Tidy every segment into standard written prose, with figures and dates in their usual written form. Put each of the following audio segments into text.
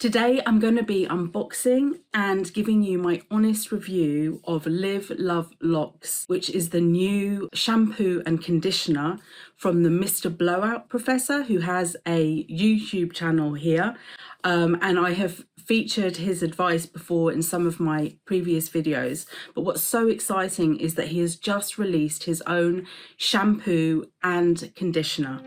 Today I'm going to be unboxing and giving you my honest review of Love Locks, which is the new shampoo and conditioner from the Mr. Blowout professor, who has a YouTube channel here. And I have featured his advice before in some of my previous videos. But what's so exciting is that he has just released his own shampoo and conditioner.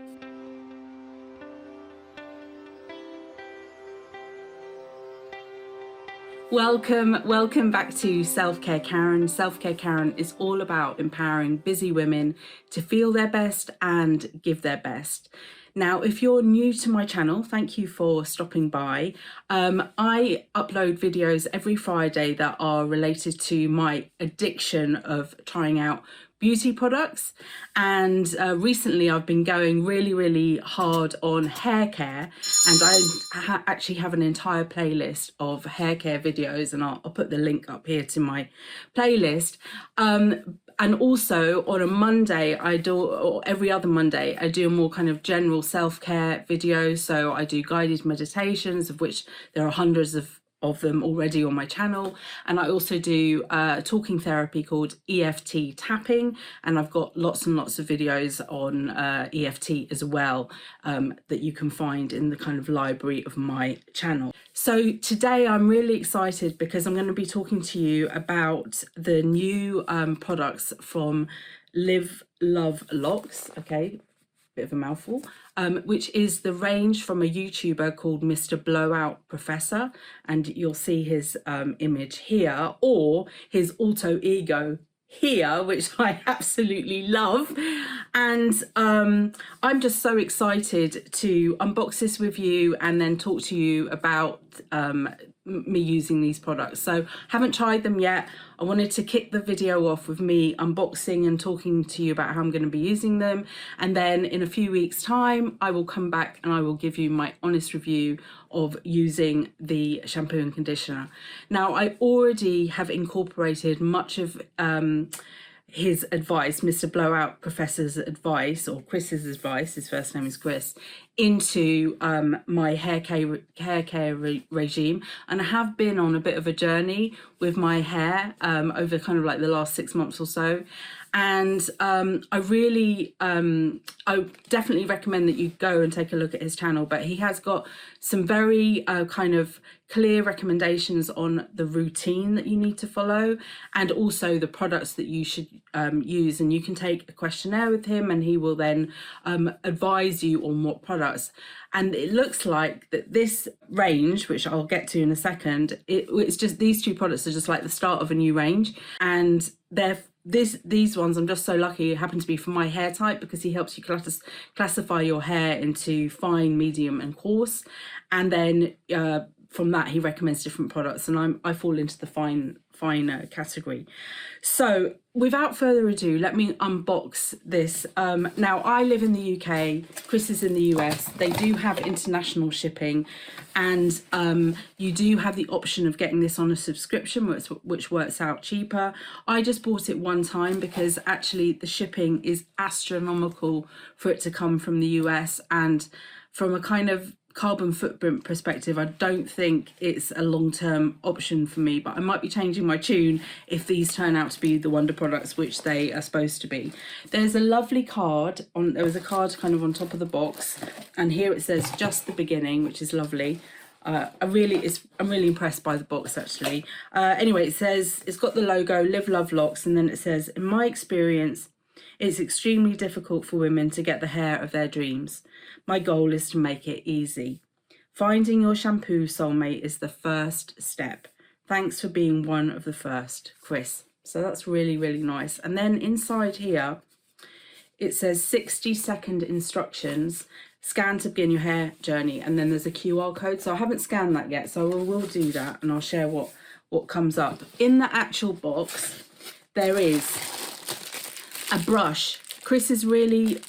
Welcome back to Selfcare Karen. Selfcare Karen is all about empowering busy women to feel their best and give their best. Now, if you're new to my channel, thank you for stopping by. I upload videos every Friday that are related to my addiction of trying out beauty products, and recently I've been going really hard on hair care, and I actually have an entire playlist of hair care videos, and I'll put the link up here to my playlist. And also on a Monday or every other Monday, I do a more kind of general self-care video. So I do guided meditations, of which there are hundreds of them already on my channel, and I also do talking therapy called EFT tapping, and I've got lots and lots of videos on EFT as well that you can find in the kind of library of my channel. So today I'm really excited because I'm going to be talking to you about the new products from Love Locks. Okay, bit of a mouthful, which is the range from a YouTuber called Mr. Blowout Professor, and you'll see his image here, or his alter ego here, which I absolutely love. And I'm just so excited to unbox this with you and then talk to you about me using these products. So haven't tried them yet. I wanted to kick the video off with me unboxing and talking to you about how I'm going to be using them, and then in a few weeks time I will come back and I will give you my honest review of using the shampoo and conditioner. Now, I already have incorporated much of his advice, Mr. Blowout Professor's advice, or Chris's advice, his first name is Chris, into my hair care regime, and I have been on a bit of a journey with my hair over kind of like the last 6 months or so. And I definitely recommend that you go and take a look at his channel, but he has got some very kind of clear recommendations on the routine that you need to follow, and also the products that you should use. And you can take a questionnaire with him, and he will then advise you on what products. And it looks like that this range, which I'll get to in a second, it's just, these two products are just like the start of a new range, and these ones, I'm just so lucky, happen to be for my hair type, because he helps you classify your hair into fine, medium and coarse, and then from that he recommends different products, and I fall into the finer category. So without further ado, let me unbox this. Now, I live in the UK, Chris is in the US. They do have international shipping, and you do have the option of getting this on a subscription, which works out cheaper. I just bought it one time because actually the shipping is astronomical for it to come from the US, and from a kind of carbon footprint perspective, I don't think it's a long-term option for me, but I might be changing my tune if these turn out to be the wonder products, which they are supposed to be. There's a lovely card there was a card kind of on top of the box, and here it says just the beginning, which is lovely. I'm really impressed by the box, actually. Anyway, it says, it's got the logo Love Locks, and then it says, in my experience, it's extremely difficult for women to get the hair of their dreams. My goal is to make it easy. Finding your shampoo soulmate is the first step. Thanks for being one of the first, Chris. So that's really nice. And then inside here, it says 60-second instructions. Scan to begin your hair journey. And then there's a QR code. So I haven't scanned that yet, so I will do that, and I'll share what comes up. In the actual box, there is a brush. Chris is really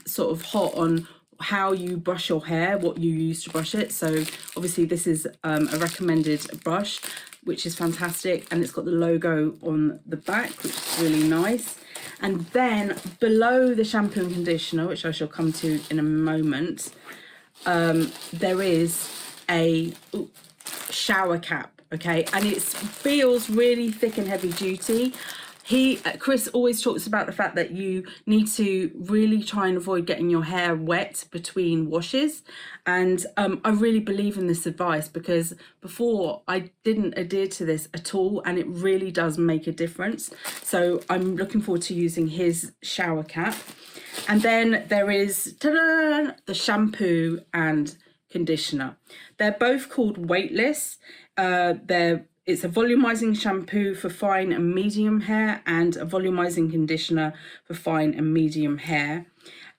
sort of hot on how you brush your hair, what you use to brush it. So obviously this is a recommended brush, which is fantastic, and it's got the logo on the back, which is really nice. And then below the shampoo and conditioner, which I shall come to in a moment, there is a shower cap, okay, and it feels really thick and heavy duty. Chris always talks about the fact that you need to really try and avoid getting your hair wet between washes, and I really believe in this advice, because before I didn't adhere to this at all, and it really does make a difference. So I'm looking forward to using his shower cap. And then there is the shampoo and conditioner. They're both called Weightless. It's a volumizing shampoo for fine and medium hair, and a volumizing conditioner for fine and medium hair.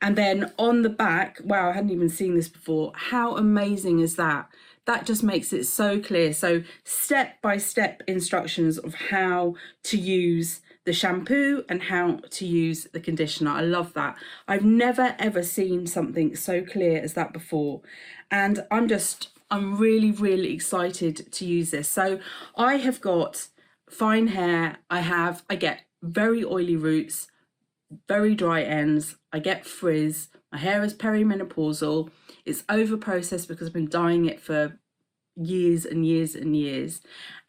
And then on the back, wow, I hadn't even seen this before. How amazing is that? That just makes it so clear. So step-by-step instructions of how to use the shampoo and how to use the conditioner. I love that. I've never ever seen something so clear as that before. And I'm really excited to use this. So I have got fine hair. I get very oily roots, very dry ends. I get frizz. My hair is perimenopausal. It's over processed because I've been dyeing it for years and years and years.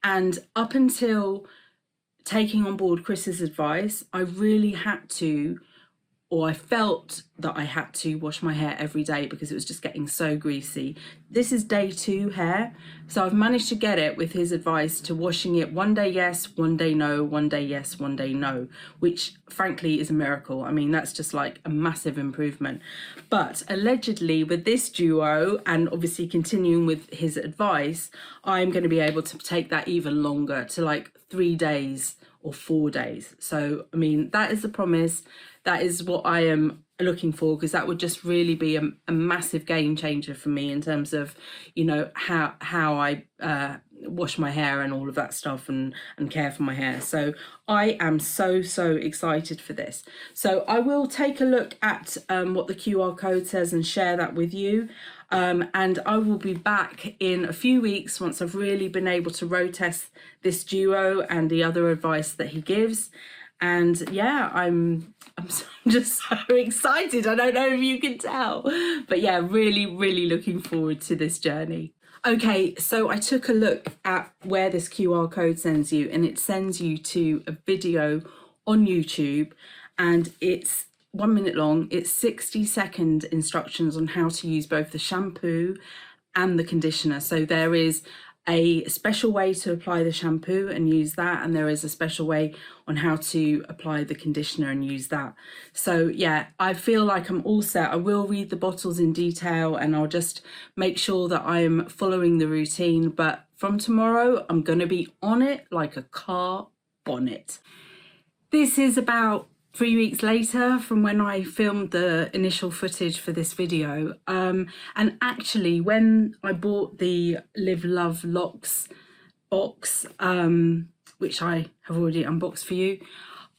And up until taking on board Chris's advice, I really had to, or I felt that I had to wash my hair every day because it was just getting so greasy. This is day 2 hair. So I've managed to get it with his advice to washing it one day yes, one day no, one day yes, one day no, which frankly is a miracle. I mean, that's just like a massive improvement. But allegedly with this duo, and obviously continuing with his advice, I'm going to be able to take that even longer to like 3 days or 4 days. So, I mean, that is the promise. That is what I am looking for, because that would just really be a massive game changer for me in terms of, you know, how I wash my hair and all of that stuff, and care for my hair. So I am so excited for this. So I will take a look at what the QR code says and share that with you. And I will be back in a few weeks once I've really been able to road test this duo and the other advice that he gives. And yeah, I'm just so excited. I don't know if you can tell, but yeah, really looking forward to this journey. Okay, so I took a look at where this QR code sends you, and it sends you to a video on YouTube, and it's 1 minute long. It's 60-second instructions on how to use both the shampoo and the conditioner. So there is a special way to apply the shampoo and use that, and there is a special way on how to apply the conditioner and use that. So yeah, I feel like I'm all set. I will read the bottles in detail, and I'll just make sure that I'm following the routine, but from tomorrow I'm going to be on it like a car bonnet. This is about 3 weeks later from when I filmed the initial footage for this video. And actually, when I bought the Love Locks box, which I have already unboxed for you,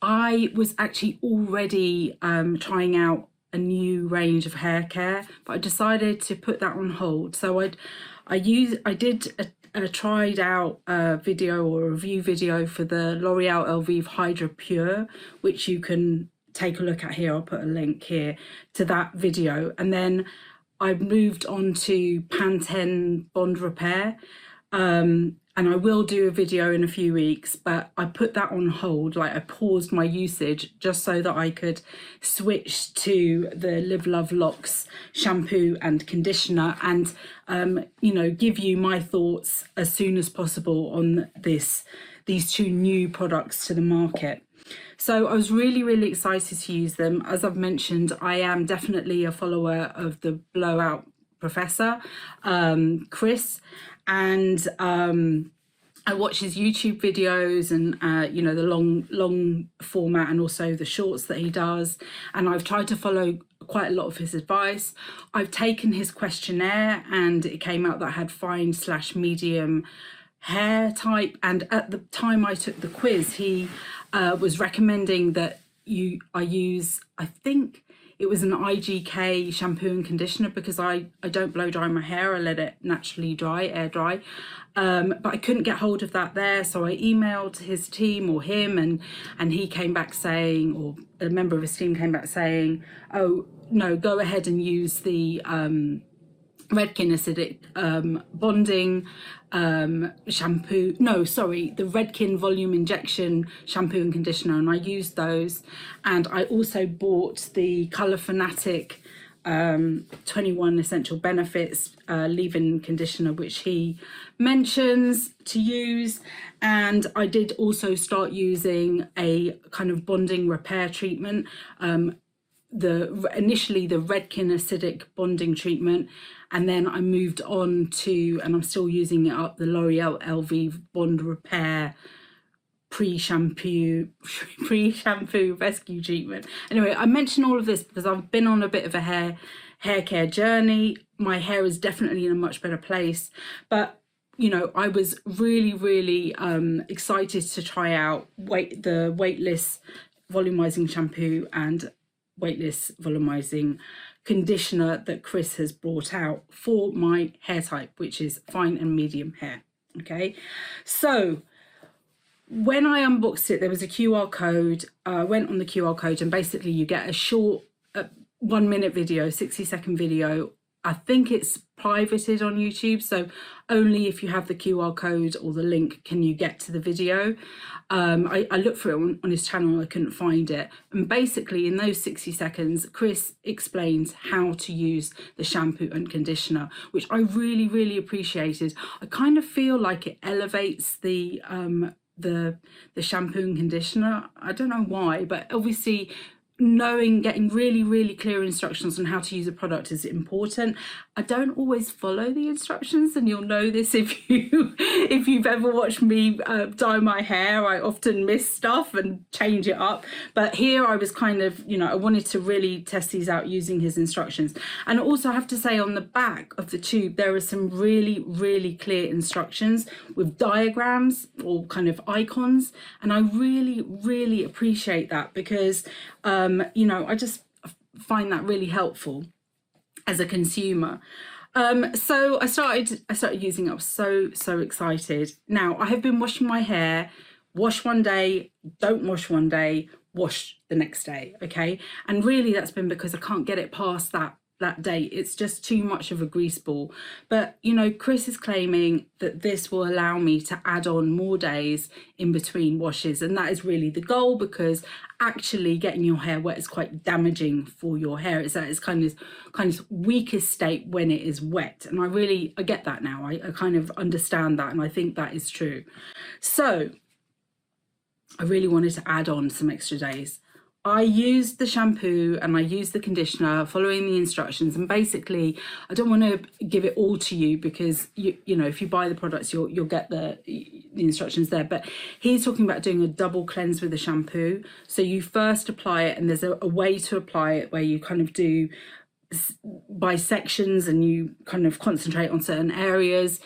I was actually already trying out a new range of hair care, but I decided to put that on hold. So I did a tried out video or a review video for the L'Oreal Elvive Hydra Pure, which you can take a look at here. I'll put a link here to that video. And then I moved on to Pantene Bond Repair, and I will do a video in a few weeks, but I put that on hold. Like, I paused my usage just so that I could switch to the Love Locks shampoo and conditioner, and you know, give you my thoughts as soon as possible on these 2 new products to the market. So I was really excited to use them. As I've mentioned, I am definitely a follower of the Blowout professor, Chris, and I watch his YouTube videos, and you know, the long format, and also the shorts that he does, and I've tried to follow quite a lot of his advice. I've taken his questionnaire, and it came out that I had fine/medium hair type, and at the time I took the quiz, he was recommending that I use, I think it was an IGK shampoo and conditioner, because I don't blow dry my hair. I let it naturally dry, air dry. But I couldn't get hold of that there. So I emailed his team, or him, and he came back saying, or a member of his team came back saying, oh, no, go ahead and use the Redken acidic bonding shampoo, no sorry, the Redken volume injection shampoo and conditioner, and I used those. And I also bought the Colour Fanatic 21 essential benefits leave-in conditioner, which he mentions to use. And I did also start using a kind of bonding repair treatment, initially the Redken acidic bonding treatment, and then I moved on to, and I'm still using it up, the L'Oreal LV Bond Repair pre-shampoo rescue treatment. Anyway, I mention all of this because I've been on a bit of a hair care journey. My hair is definitely in a much better place, but you know, I was really excited to try out the Weightless volumizing shampoo and Weightless volumizing conditioner that Chris has brought out for my hair type, which is fine and medium hair. Okay, so when I unboxed it, there was a QR code. I went on the QR code, and basically you get a short 1 minute video, 60-second video. I think it's privated on YouTube, so only if you have the QR code or the link can you get to the video. I looked for it on his channel, I couldn't find it. And basically in those 60 seconds, Chris explains how to use the shampoo and conditioner, which I really appreciated. I kind of feel like it elevates the shampoo and conditioner. I don't know why, but obviously getting really clear instructions on how to use a product is important. I don't always follow the instructions, and you'll know this if you've ever watched me dye my hair. I often miss stuff and change it up, but here I was kind of, you know, I wanted to really test these out using his instructions. And also I have to say, on the back of the tube there are some really clear instructions with diagrams or kind of icons, and I really appreciate that because you know, I just find that really helpful as a consumer. So I started using it. I was so excited. Now I have been washing my hair, wash one day, don't wash one day, wash the next day. Okay, and really that's been because I can't get it past that day. It's just too much of a grease ball. But you know, Chris is claiming that this will allow me to add on more days in between washes, and that is really the goal, because actually getting your hair wet is quite damaging for your hair. It's at its kind of weakest state when it is wet, and I get that now. I kind of understand that, and I think that is true. So I really wanted to add on some extra days. I used the shampoo and I used the conditioner following the instructions, and basically I don't want to give it all to you because you know, if you buy the products you'll get the instructions there, but he's talking about doing a double cleanse with the shampoo. So you first apply it, and there's a way to apply it where you kind of do by sections and you kind of concentrate on certain areas,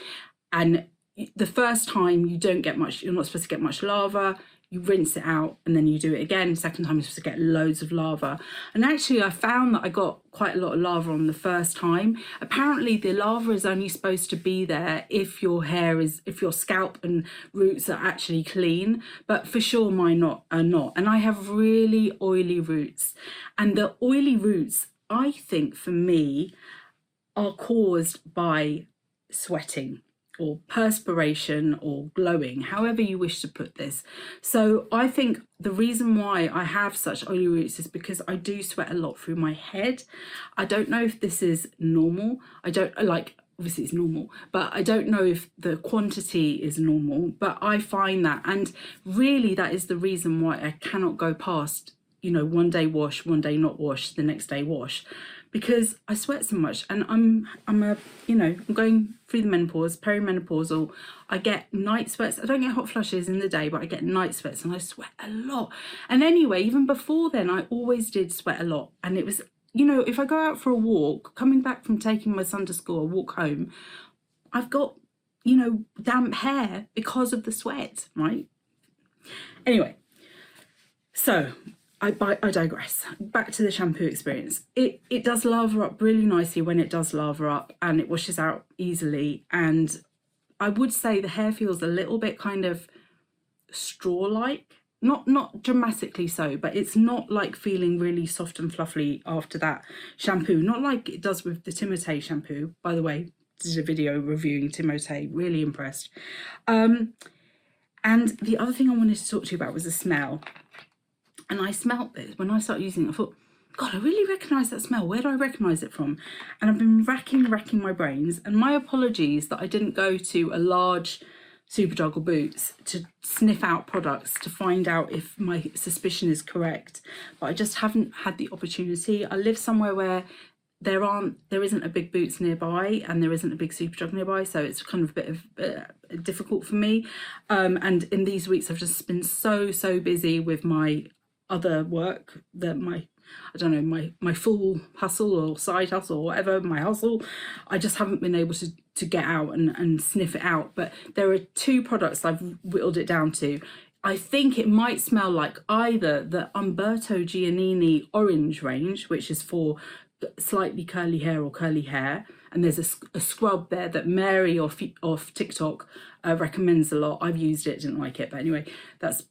and the first time you don't get much, you're not supposed to get much lava. You rinse it out and then you do it again. Second time you're supposed to get loads of lava. And actually I found that I got quite a lot of lava on the first time. Apparently the lava is only supposed to be there if your scalp and roots are actually clean, but for sure mine are not. And I have really oily roots, and the oily roots, I think for me, are caused by sweating or perspiration or glowing, however you wish to put this. So I think the reason why I have such oily roots is because I do sweat a lot through my head. I don't know if this is normal. Obviously it's normal, but I don't know if the quantity is normal, but I find that, and really that is the reason why I cannot go past, you know, one day wash, one day not wash, the next day wash, because I sweat so much. And I'm going through the menopause, perimenopausal. I get night sweats. I don't get hot flushes in the day, but I get night sweats and I sweat a lot. And anyway, even before then, I always did sweat a lot. And it was, you know, if I go out for a walk, coming back from taking my son to school, I walk home, I've got, you know, damp hair because of the sweat, right? Anyway, so I digress. Back to the shampoo experience. It does lather up really nicely when it does lather up, and it washes out easily. And I would say the hair feels a little bit kind of straw-like, not dramatically so, but it's not like feeling really soft and fluffy after that shampoo, not like it does with the Timotei shampoo. By the way, did a video reviewing Timotei, really impressed. And the other thing I wanted to talk to you about was the smell. And I smelt this when I started using it. I thought, God, I really recognise that smell. Where do I recognise it from? And I've been racking my brains. And my apologies that I didn't go to a large Superdrug or Boots to sniff out products to find out if my suspicion is correct. But I just haven't had the opportunity. I live somewhere where there isn't a big Boots nearby and there isn't a big Superdrug nearby, so it's kind of a bit of difficult for me. And in these weeks, I've just been so busy with my other work that my full hustle or side hustle or whatever, my hustle, I just haven't been able to get out and sniff it out. But there are two products I've whittled it down to. I think it might smell like either the Umberto Giannini orange range, which is for slightly curly hair or curly hair, and there's a scrub there that Mary off TikTok recommends a lot. I've used it, didn't like it, but anyway, that's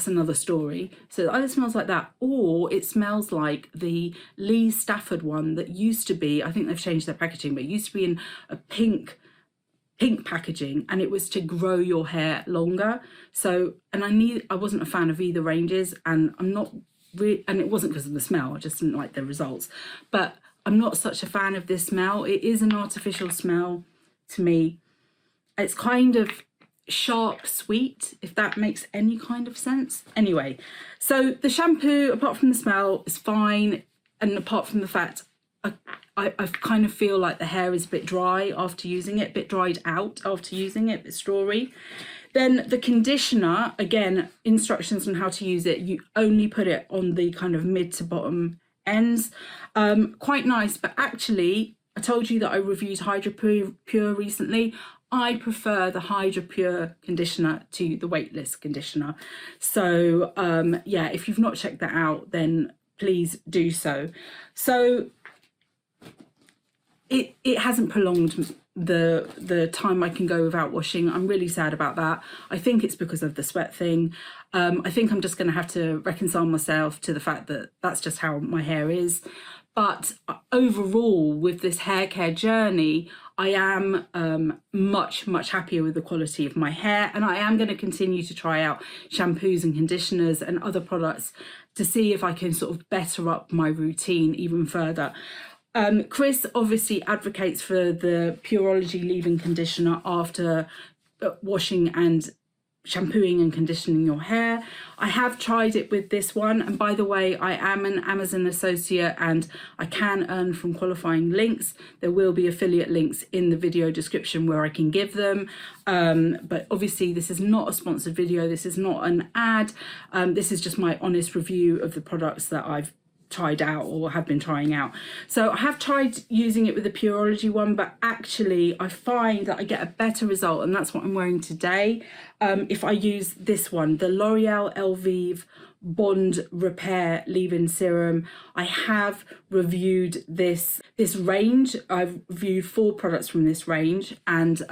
another story. So it either smells like that, or it smells like the Lee Stafford one that used to be, I think they've changed their packaging, but it used to be in a pink packaging, and it was to grow your hair longer. So, and I wasn't a fan of either ranges, and and it wasn't because of the smell, I just didn't like the results. But I'm not such a fan of this smell. It is an artificial smell to me. It's kind of sharp sweet, if that makes any kind of sense. Anyway, so the shampoo, apart from the smell, is fine. And apart from the fact I kind of feel like the hair is a bit dry after using it, a bit dried out after using it, a bit strawy. Then the conditioner, again, instructions on how to use it. You only put it on the kind of mid to bottom ends. Quite nice, but actually, I told you that I reviewed Hydra Pure recently. I prefer the Hydra Pure conditioner to the Weightless conditioner. So yeah, if you've not checked that out, then please do so. So it hasn't prolonged the time I can go without washing. I'm really sad about that. I think it's because of the sweat thing. I think I'm just going to have to reconcile myself to the fact that that's just how my hair is. But overall, with this hair care journey, I am much happier with the quality of my hair, and I am going to continue to try out shampoos and conditioners and other products to see if I can sort of better up my routine even further. Chris obviously advocates for the Pureology leave-in conditioner after washing and shampooing and conditioning your hair. I have tried it with this one, and by the way, I am an Amazon associate and I can earn from qualifying links. There will be affiliate links in the video description where I can give them, but obviously this is not a sponsored video, this is not an ad, this is just my honest review of the products that I've tried out or have been trying out. So I have tried using it with the Pureology one, but actually I find that I get a better result, and that's what I'm wearing today, if I use this one, the L'Oreal Elvive Bond Repair Leave-In Serum. I have reviewed this range. I've reviewed 4 products from this range, and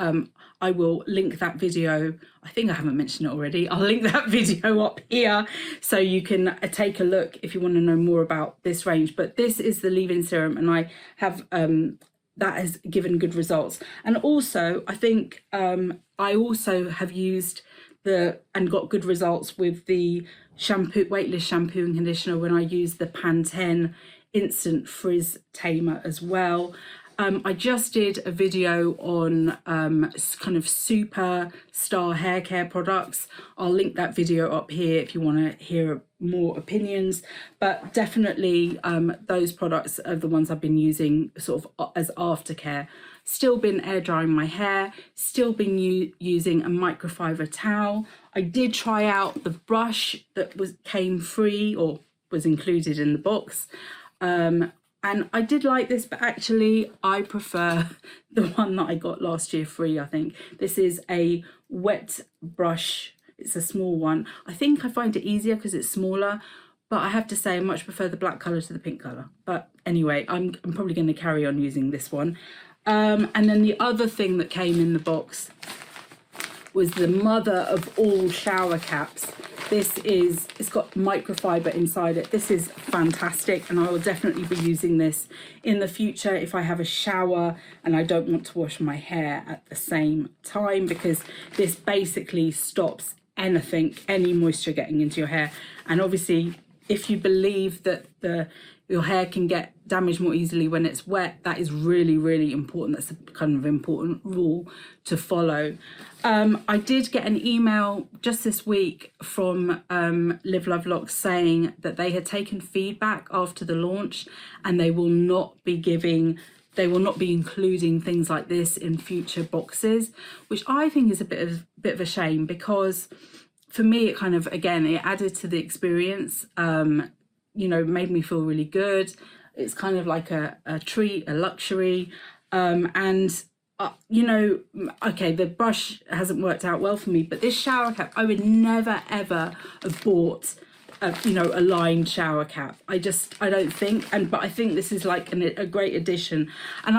I will link that video. I think I haven't mentioned it already. I'll link that video up here so you can take a look if you want to know more about this range. But this is the leave-in serum, and I have that has given good results. And also, I think I also have used and got good results with the shampoo, weightless shampoo and conditioner when I use the Pantene Instant Frizz Tamer as well. I just did a video on kind of superstar hair care products. I'll link that video up here if you want to hear more opinions, but definitely those products are the ones I've been using sort of as aftercare. Still been air drying my hair, still been using a microfiber towel. I did try out the brush that came free or was included in the box. And I did like this, but actually I prefer the one that I got last year free, I think. This is a wet brush. It's a small one. I think I find it easier because it's smaller, but I have to say I much prefer the black colour to the pink colour. But anyway, I'm probably going to carry on using this one. And then the other thing that came in the box was the mother of all shower caps. It's got microfiber inside it. This is fantastic, and I will definitely be using this in the future if I have a shower and I don't want to wash my hair at the same time, because this basically stops any moisture getting into your hair. And obviously, if you believe that your hair can get damaged more easily when it's wet, that is really, really important. That's a kind of important rule to follow. I did get an email just this week from Live Love Locks saying that they had taken feedback after the launch, and they will not be including things like this in future boxes, which I think is a bit of a shame, because for me, it kind of, again, it added to the experience, made me feel really good. It's kind of like a treat, a luxury. Okay, the brush hasn't worked out well for me, but this shower cap, I would never, ever have bought a lined shower cap. I don't think, but I think this is like a great addition. And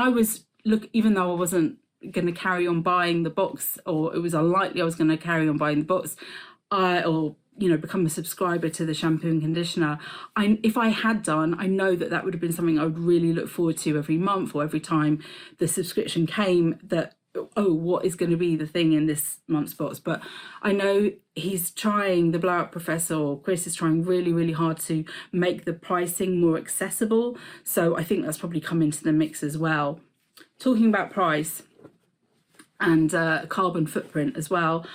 even though I wasn't going to carry on buying the box, or it was unlikely I was going to carry on buying the box, become a subscriber to the shampoo and conditioner. If I had done, I know that would have been something I would really look forward to every month or every time the subscription came, that, oh, what is going to be the thing in this month's box? But I know the Blowout Professor, or Chris, is trying really, really hard to make the pricing more accessible. So I think that's probably come into the mix as well. Talking about price and carbon footprint as well,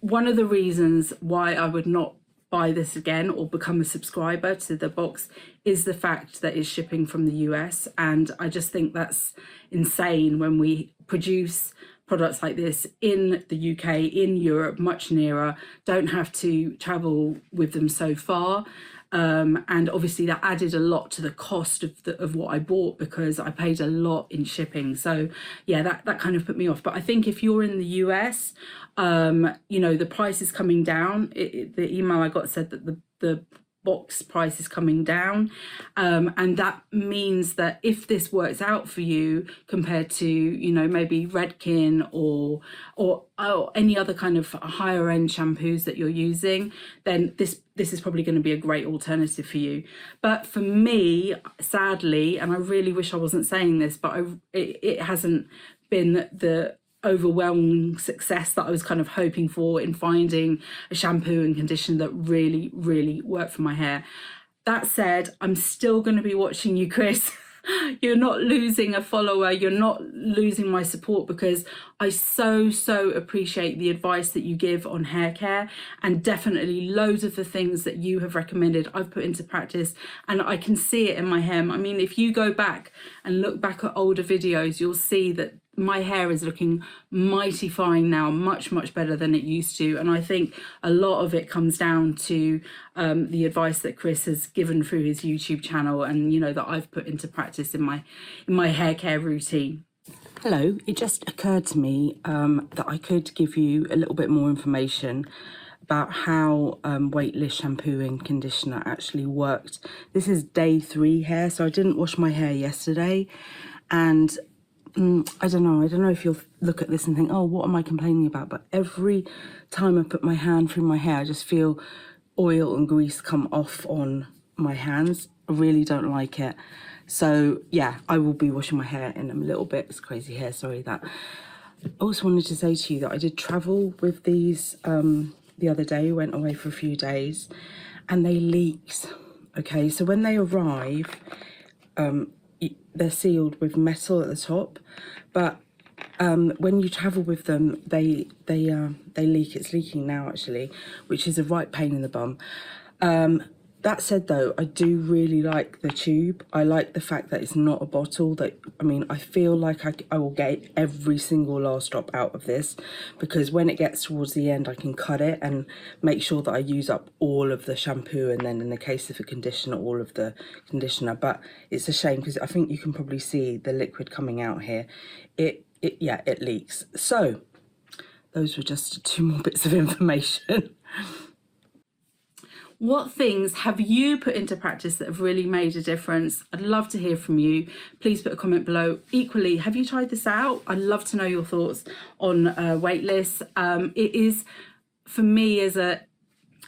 one of the reasons why I would not buy this again or become a subscriber to the box is the fact that it's shipping from the US. And I just think that's insane when we produce products like this in the UK, in Europe, much nearer, don't have to travel with them so far. And obviously that added a lot to the cost of what I bought, because I paid a lot in shipping. So yeah, that kind of put me off. But I think if you're in the US, the price is coming down. The email I got said that the box price is coming down, and that means that if this works out for you compared to maybe Redken or any other kind of higher end shampoos that you're using, then this is probably going to be a great alternative for you. But for me, sadly, and I really wish I wasn't saying this, but it hasn't been the overwhelming success that I was kind of hoping for in finding a shampoo and conditioner that really, really worked for my hair. That said, I'm still going to be watching you, Chris. You're not losing a follower. You're not losing my support, because I so appreciate the advice that you give on hair care, and definitely loads of the things that you have recommended I've put into practice, and I can see it in my hair. I mean, if you go back and look back at older videos, you'll see that my hair is looking mighty fine now, much better than it used to. And I think a lot of it comes down to the advice that Chris has given through his YouTube channel, and that I've put into practice in my hair care routine. Hello, it just occurred to me that I could give you a little bit more information about how Weightless shampoo and conditioner actually worked. This is day 3 hair, so I didn't wash my hair yesterday, and I don't know if you'll look at this and think, oh, what am I complaining about? But every time I put my hand through my hair, I just feel oil and grease come off on my hands. I really don't like it. So yeah, I will be washing my hair in a little bit. It's crazy hair, sorry that. I also wanted to say to you that I did travel with these the other day, went away for a few days, and they leaked. Okay, so when they arrive, they're sealed with metal at the top, but when you travel with them, they leak. It's leaking now actually, which is a right pain in the bum. That said though, I do really like the tube. I like the fact that it's not a bottle. I feel like I will get every single last drop out of this, because when it gets towards the end, I can cut it and make sure that I use up all of the shampoo, and then in the case of a conditioner, all of the conditioner. But it's a shame, because I think you can probably see the liquid coming out here. It leaks. So those were just 2 more bits of information. What things have you put into practice that have really made a difference? I'd love to hear from you. Please put a comment below. Equally, have you tried this out? I'd love to know your thoughts on Weightless. It is, for me, as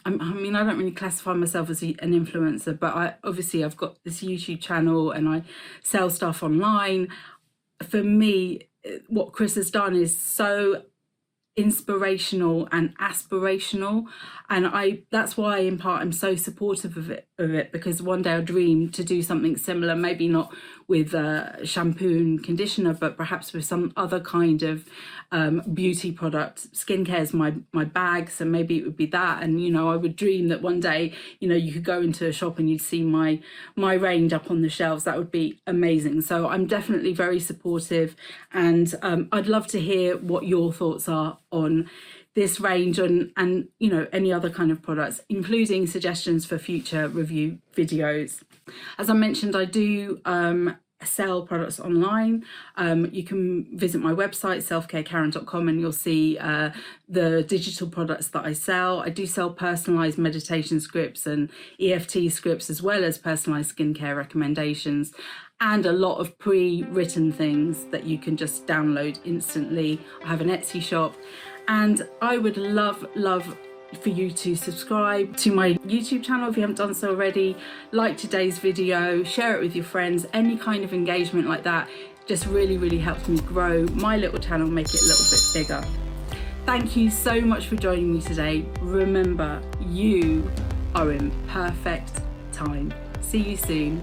I mean, I don't really classify myself as an influencer, but I've got this YouTube channel and I sell stuff online. For me, what Chris has done is so inspirational and aspirational, and that's why in part I'm so supportive of it, because one day I dream to do something similar, maybe not with shampoo and conditioner, but perhaps with some other kind of beauty product. Skincare is my bag, so maybe it would be that. And I would dream that one day you could go into a shop and you'd see my range up on the shelves. That would be amazing. So I'm definitely very supportive, and I'd love to hear what your thoughts are on this range and any other kind of products, including suggestions for future review videos. As I mentioned, I do sell products online. You can visit my website, selfcarekaren.com, and you'll see the digital products that I sell. I do sell personalized meditation scripts and EFT scripts, as well as personalized skincare recommendations, and a lot of pre-written things that you can just download instantly. I have an Etsy shop, and I would love for you to subscribe to my YouTube channel if you haven't done so already. Like today's video, share it with your friends. Any kind of engagement like that just really helps me grow my little channel, make it a little bit bigger. Thank you so much for joining me today. Remember, you are in perfect time. See you soon.